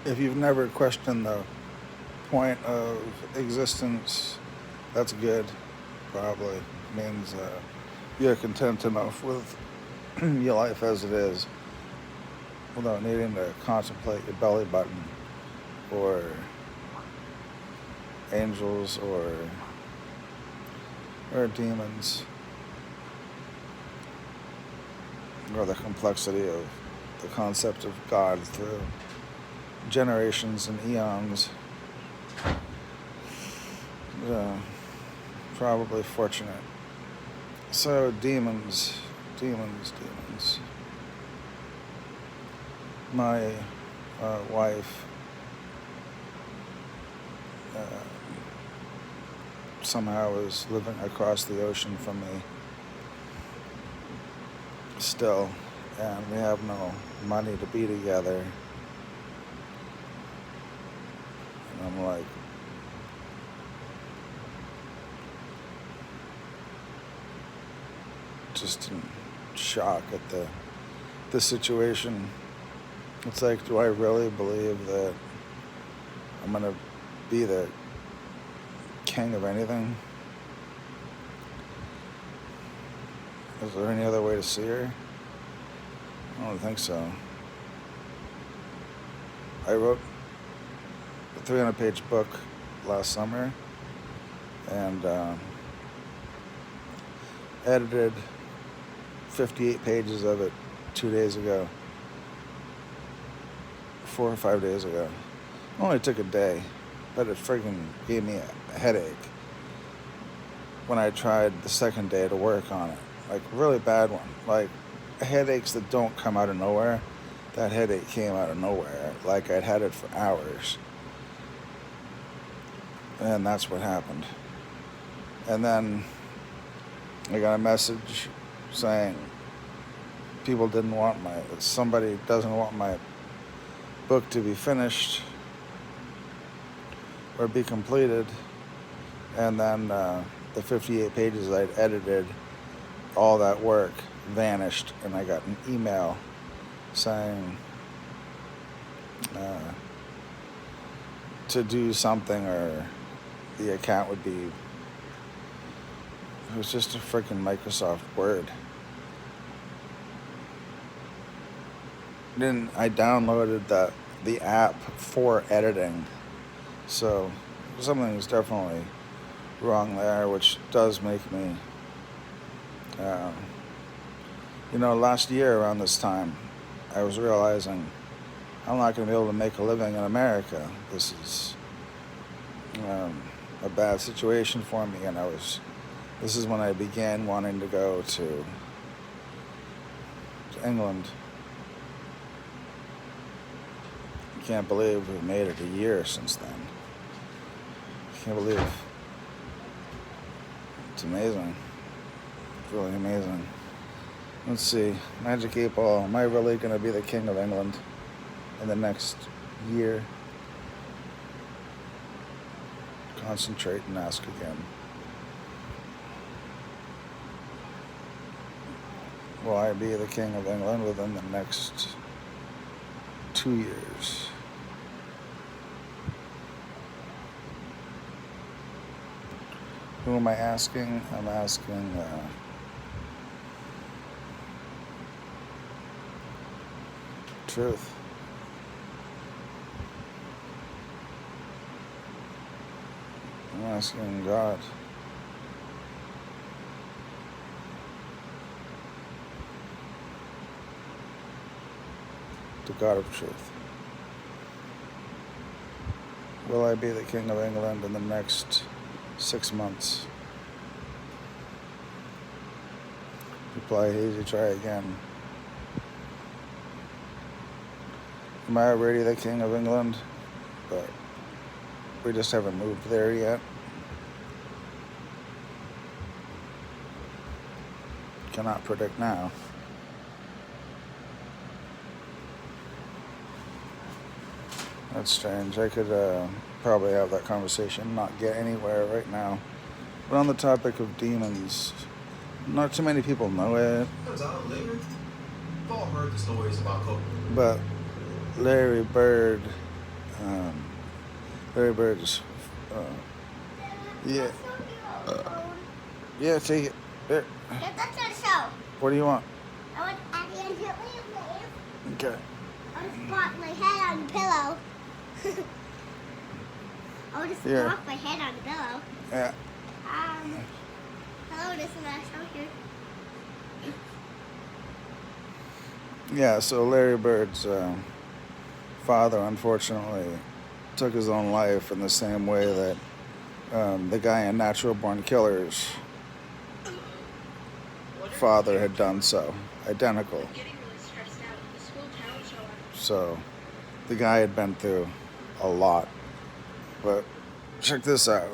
If you've never questioned the point of existence, that's good. Probably means you're content enough with your life as it is without needing to contemplate your belly button or angels or demons or the complexity of the concept of God through generations and eons. Probably fortunate. So demons. My wife somehow is living across the ocean from me still, and we have no money to be together. And I'm like, just in shock at the situation. It's like, do I really believe that I'm gonna be the king of anything? Is there any other way to see her? I don't think so. I wrote a 300-page book last summer and edited 58 pages of it 2 days ago. 4 or 5 days ago. It only took a day, but it friggin' gave me a headache when I tried the second day to work on it. Like, really bad one. Like, headaches that don't come out of nowhere. That headache came out of nowhere. Like, I'd had it for hours. And that's what happened. And then I got a message saying somebody doesn't want my book to be finished or be completed. And then the 58 pages I'd edited, all that work vanished, and I got an email saying to do something, or the account would be, it was just a freaking Microsoft Word. I downloaded the app for editing, so something is definitely wrong there, which does make me, last year around this time, I was realizing I'm not going to be able to make a living in America. This is a bad situation for me, and this is when I began wanting to go to England. I can't believe we've made it a year since then. I can't believe. It's amazing. It's really amazing. Let's see. Magic 8 Ball. Am I really going to be the king of England in the next year? Concentrate and ask again. Will I be the king of England within the next 2 years? Who am I asking? I'm asking truth. I'm asking God. The God of truth. Will I be the king of England in the next 6 months? Reply hazy, try again. Am I already the king of England? But we just haven't moved there yet. Cannot predict now. That's strange. I could probably have that conversation, not get anywhere right now. But on the topic of demons, not too many people know it. Turns out later, we've all heard the stories about Coco. But Larry Bird Um, Larry Bird's. Yeah. Yeah, take it. There. That's our show. What do you want? I want Abby and Julie, please. Okay. I want to spot my head on the pillow. I want to spot my head on the pillow. Yeah. Hello, this is our show here. Yeah, so Larry Bird's father, unfortunately, took his own life in the same way that the guy in Natural Born Killers' father had done so. Identical. So the guy had been through a lot. But check this out.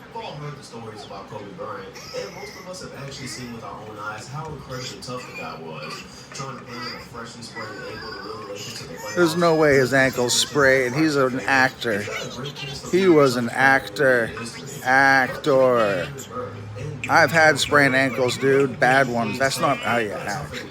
We've all heard the stories about Kobe Bryant, and most of us have actually seen with our own eyes how incredibly tough the guy was. Trying to play with a freshly sprained ankle to really make it to the playoffs. There's no way his ankle's sprayed. He's an actor. He was an actor. Actor. I've had sprained ankles, dude. Bad ones. That's not how you act.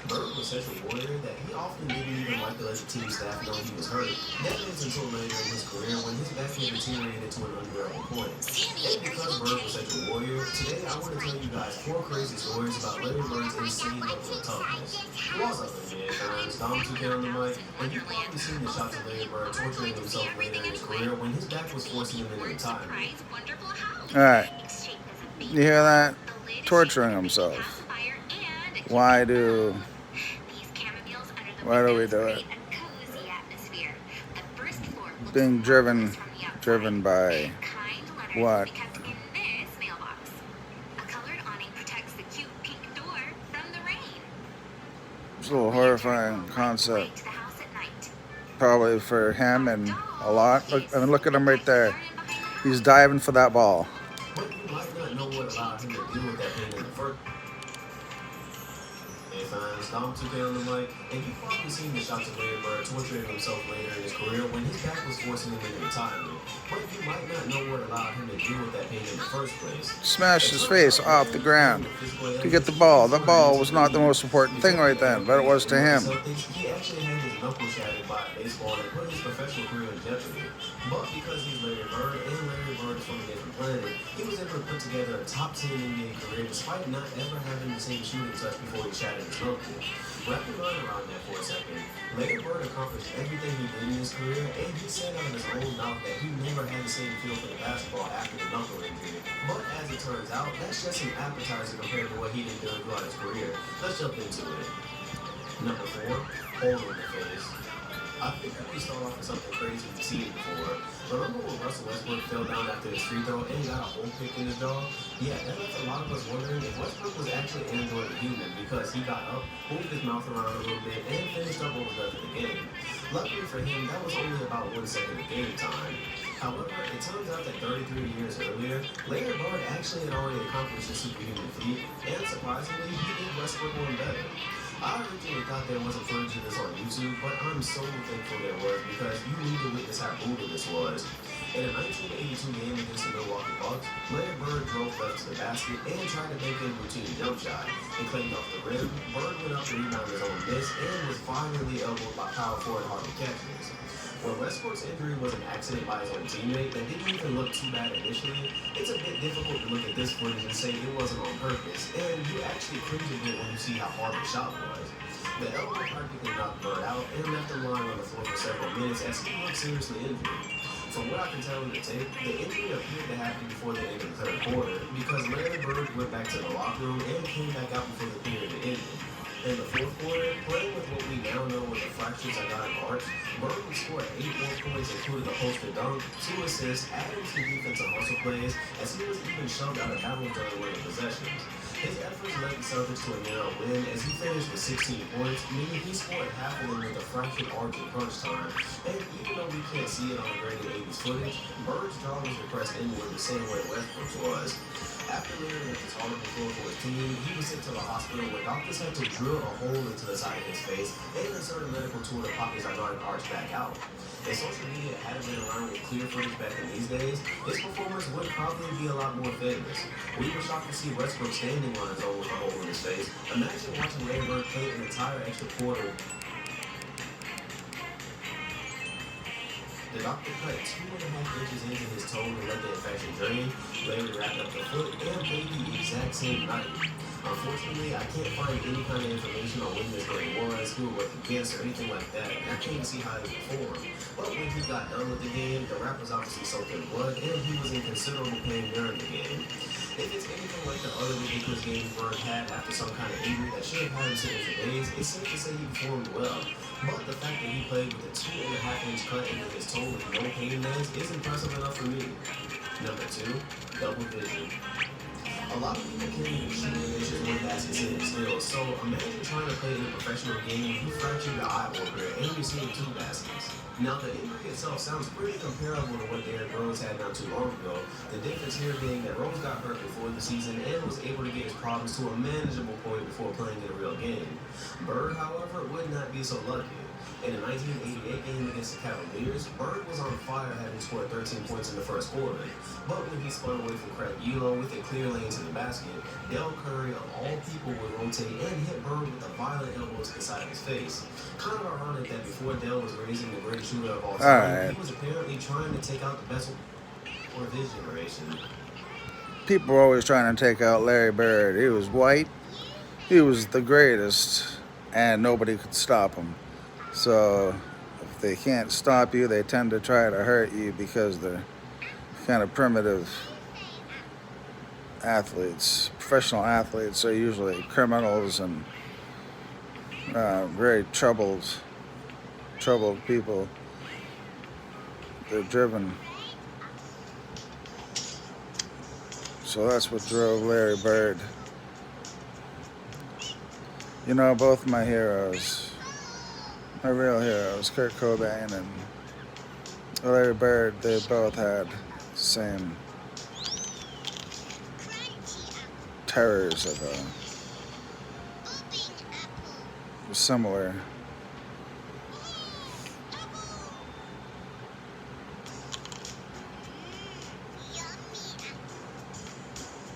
Bird was such a warrior that he often didn't even like to let the team staff know he was hurt. That is until later in his career when his back had deteriorated to an unbearable point. And because Bird was such a warrior, today I want to tell you guys 4 crazy stories about Larry Bird's insane level of toughness. What's up, NBA fans? Dom 2K on the mic, and you've probably seen the shots of Larry Bird torturing himself later in his career when his back was forcing him into retirement. Alright. You hear that? Torturing himself. Why do we do it? Being driven by what? It's a little horrifying concept. Probably for him and a lot. Look at him right there. He's diving for that ball. But you might not know what allowed him to deal with that pain in the first. Hey fans, Dom 2K on the mic, and you've probably seen the shots of Larry Bird torturing himself later in his career when his back was forcing him into retirement. But you might not know what allowed him to deal with that pain in the first place. Smashed his face off the ground to get the ball. The ball was not the most important thing right then, but it was to him. He actually had his knuckles shattered by a baseball that put his professional career in jeopardy. But because he's Larry Bird and Larry Bird is from a different planet, he was able to put together a top 10 NBA career despite not ever having the same shooting touch before he shattered his knuckle. Wrap your mind around that for a second. Larry Bird accomplished everything he did in his career, and he said out of his own mouth that he never had the same feel for the basketball after the knuckle injury. But as it turns out, that's just an appetizer compared to what he did throughout his career. Let's jump into it. Number 4, hole in the face. I think we start off with something crazy you've seen before. Remember when Russell Westbrook fell down after his free throw and got a hole picked in his jaw? Yeah, that left a lot of us wondering if Westbrook was actually Android the human because he got up, moved his mouth around a little bit, and finished up what was left of the game. Luckily for him, that was only about 1 second of game time. However, it turns out that 33 years earlier, Larry Bird actually had already accomplished a superhuman feat, and surprisingly, he did Westbrook one better. I originally thought there wasn't footage of this on YouTube, but I'm so thankful there was because you need to witness how brutal this was. In a 1982 game against the Milwaukee Bucks, Larry Bird drove left to the basket and tried to make a routine jump shot. He claimed off the rim, Bird went up to rebound his own miss and was violently elbowed by power forward Harvey Catchings. When Westbrook's injury was an accident by his own teammate that didn't even look too bad initially, it's a bit difficult to look at this footage and say it wasn't on purpose, and you actually cringe a bit when you see how hard the shot was. The elbow practically knocked Bird out and left him lying on the floor for several minutes as he looked seriously injured. From what I can tell in the tape, the injury appeared to happen before the end of the third quarter because Larry Bird went back to the locker room and came back out before the period ended. In the fourth quarter, playing with what we now know with the fractures I got in March, Bird would score 8 more points, including a poster dunk, 2 assists, adding some defensive hustle plays, as he was even shoved out of bounds during winning possessions. His efforts led the Celtics to a narrow win as he finished with 16 points, meaning he scored half of them with a fractured arch in crunch time. And even though we can't see it on the grainy 80s footage, Bird's jaw was depressed inward the same way Westbrook's was. After Larry left the toilet before for his team, he was sent to the hospital where doctors had to drill a hole into the side of his face and insert a medical tool to pop his aortic arch back out. If social media hadn't been around with clear footage back in these days, his performance would probably be a lot more famous. We were shocked to see Westbrook standing on his own with a hole in his face. Imagine watching Larry Bird play an entire extra quarter. The doctor cut 2.5 inches into his toe to let the infection drain. Larry wrapped up the foot and paid the exact same night. Unfortunately, I can't find any kind of information on when this game was, who it was against, or anything like that. And I can't even see how he performed. But when he got done with the game, the rap was obviously soaked in blood, and he was in considerable pain during the game. If it's anything like the other ridiculous games Bird had after some kind of injury that should have had him sitting for days, it's safe to say he performed well. But the fact that he played with a 2.5-inch cut into his toe with no pain meds is impressive enough for me. Number 2, double vision. A lot of people can't even shoot and it's just one basket sitting still. So imagine trying to play in a professional game, you fracture your eye opener, and you're seeing 2 baskets. Now, the injury itself sounds pretty comparable to what Derrick Rose had not too long ago. The difference here being that Rose got hurt before the season and was able to get his problems to a manageable point before playing in a real game. Bird, however, would not be so lucky. In the 1988 game against the Cavaliers, Bird was on fire, having scored 13 points in the first quarter. But when he spun away from Craig Elo with a clear lane to the basket, Del Curry, of all people, would rotate and hit Bird with a violent elbow to the side of his face. Kind of ironic that before Del was raising the great shooter of all time, he was apparently trying to take out the best of his generation. People were always trying to take out Larry Bird. He was white. He was the greatest, and nobody could stop him. So if they can't stop you, they tend to try to hurt you because they're kind of primitive athletes. Professional athletes are usually criminals and very troubled people. They're driven. So that's what drove Larry Bird. You know, both my heroes, my real heroes, Kurt Cobain and Larry Bird, they both had the same terrors of similar.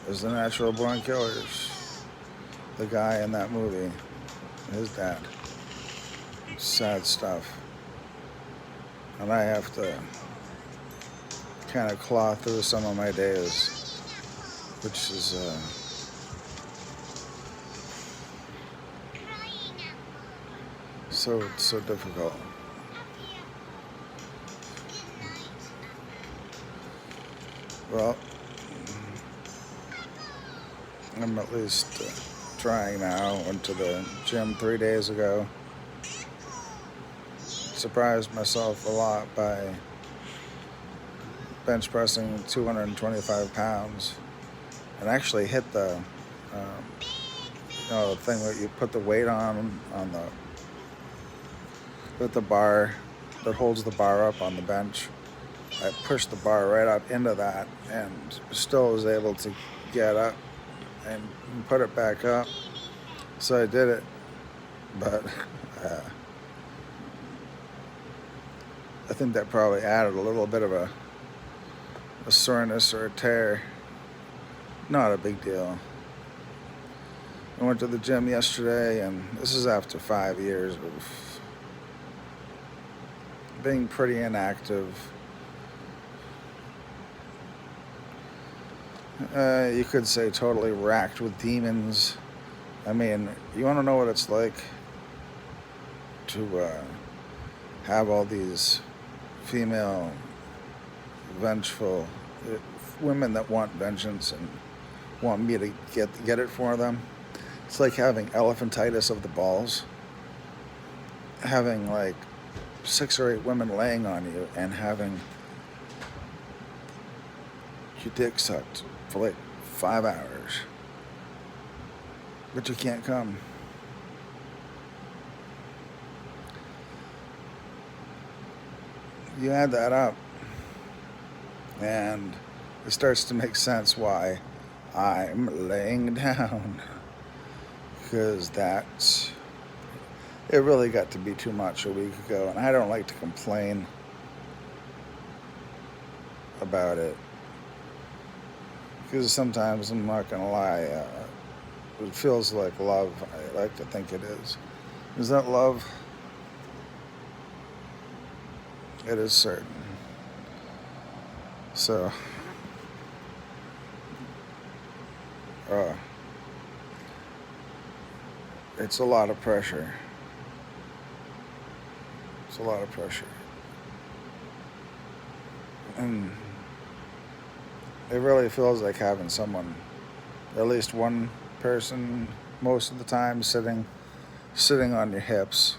As the Natural Born Killers, the guy in that movie, his dad. Sad stuff. And I have to kind of claw through some of my days, which is so difficult. Well, I'm at least trying now. Went to the gym 3 days ago. Surprised myself a lot by bench pressing 225 pounds and actually hit the the thing that you put the weight on the bar that holds the bar up on the bench. I pushed the bar right up into that and still was able to get up and put it back up. So I did it, but I think that probably added a little bit of a soreness or a tear. Not a big deal. I went to the gym yesterday, and this is after 5 years of being pretty inactive. You could say totally racked with demons. I mean, you want to know what it's like to have all these female, vengeful women that want vengeance and want me to get it for them. It's like having elephantitis of the balls. Having like 6 or 8 women laying on you and having your dick sucked for like 5 hours. But you can't come. You add that up, and it starts to make sense why I'm laying down because it really got to be too much a week ago, and I don't like to complain about it because sometimes, I'm not gonna lie, it feels like love. I like to think it is. Is that love? It is certain. So, it's a lot of pressure. It's a lot of pressure. And it really feels like having someone, at least one person, most of the time, sitting on your hips.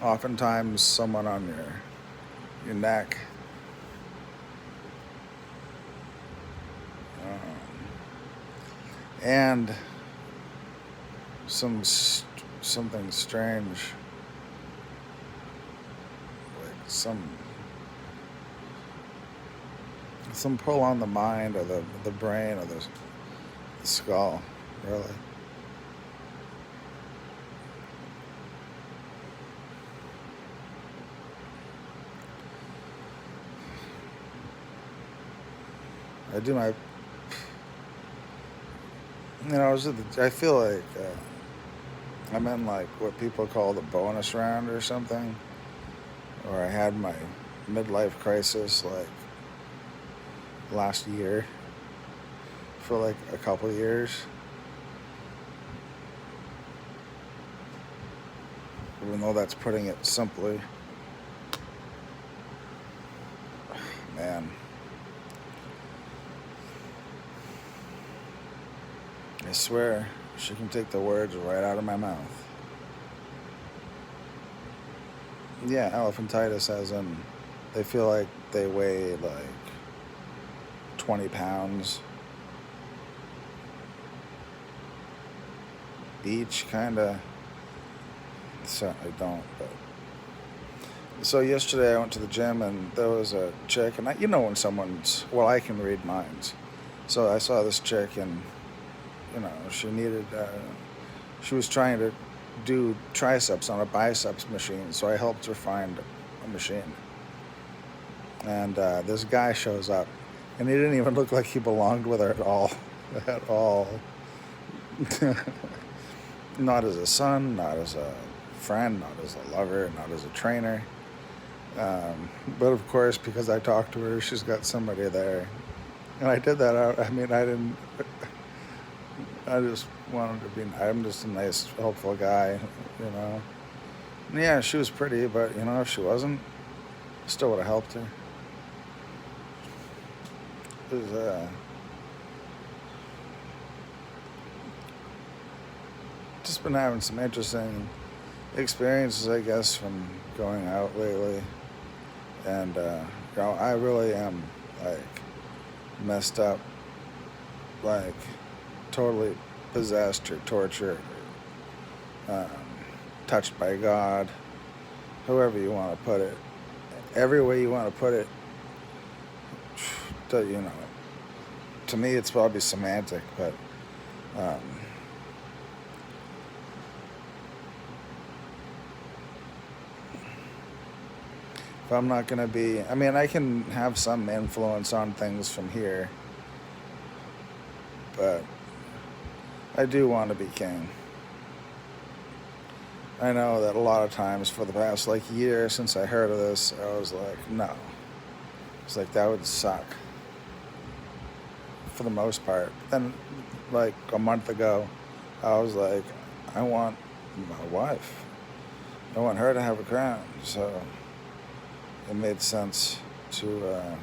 Oftentimes, someone on your neck. And something strange, like some pull on the mind or the brain or the skull, really. I do my, I feel like I'm in like what people call the bonus round or something, or I had my midlife crisis like last year for like a couple years. Even though that's putting it simply. Man. I swear, she can take the words right out of my mouth. Yeah, elephantitis as in they feel like they weigh like 20 pounds each, kinda. Certainly don't, but. So yesterday I went to the gym and there was a chick, and when someone's, well, I can read minds. So I saw this chick and, she was trying to do triceps on a biceps machine, so I helped her find a machine. And this guy shows up, and he didn't even look like he belonged with her at all. At all. Not as a son, not as a friend, not as a lover, not as a trainer. But of course, because I talked to her, she's got somebody there. And I did that. I just wanted to be, I'm just a nice, helpful guy, And yeah, she was pretty, but, if she wasn't, I still would have helped her. It was, just been having some interesting experiences, I guess, from going out lately. And, I really am, like, messed up, like, totally possessed or tortured, touched by God, however you want to put it. Every way you want to put it, to me it's probably semantic, but if I'm not going to be, I can have some influence on things from here, but I do want to be king. I know that a lot of times for the past year since I heard of this, I was like, no. It's like, that would suck. For the most part. Then a month ago, I was like, I want my wife. I want her to have a crown. So it made sense to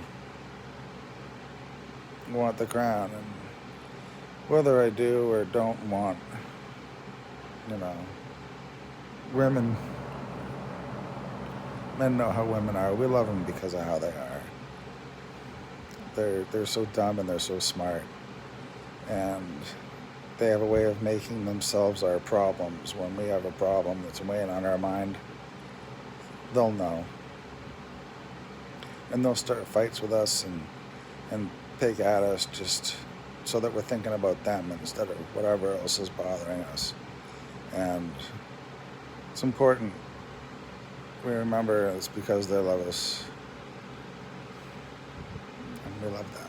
want the crown. And whether I do or don't want, women, men know how women are. We love them because of how they are. They're so dumb and they're so smart. And they have a way of making themselves our problems. When we have a problem that's weighing on our mind, they'll know. And they'll start fights with us and pick at us just so that we're thinking about them instead of whatever else is bothering us. And it's important we remember it's because they love us, and we love them.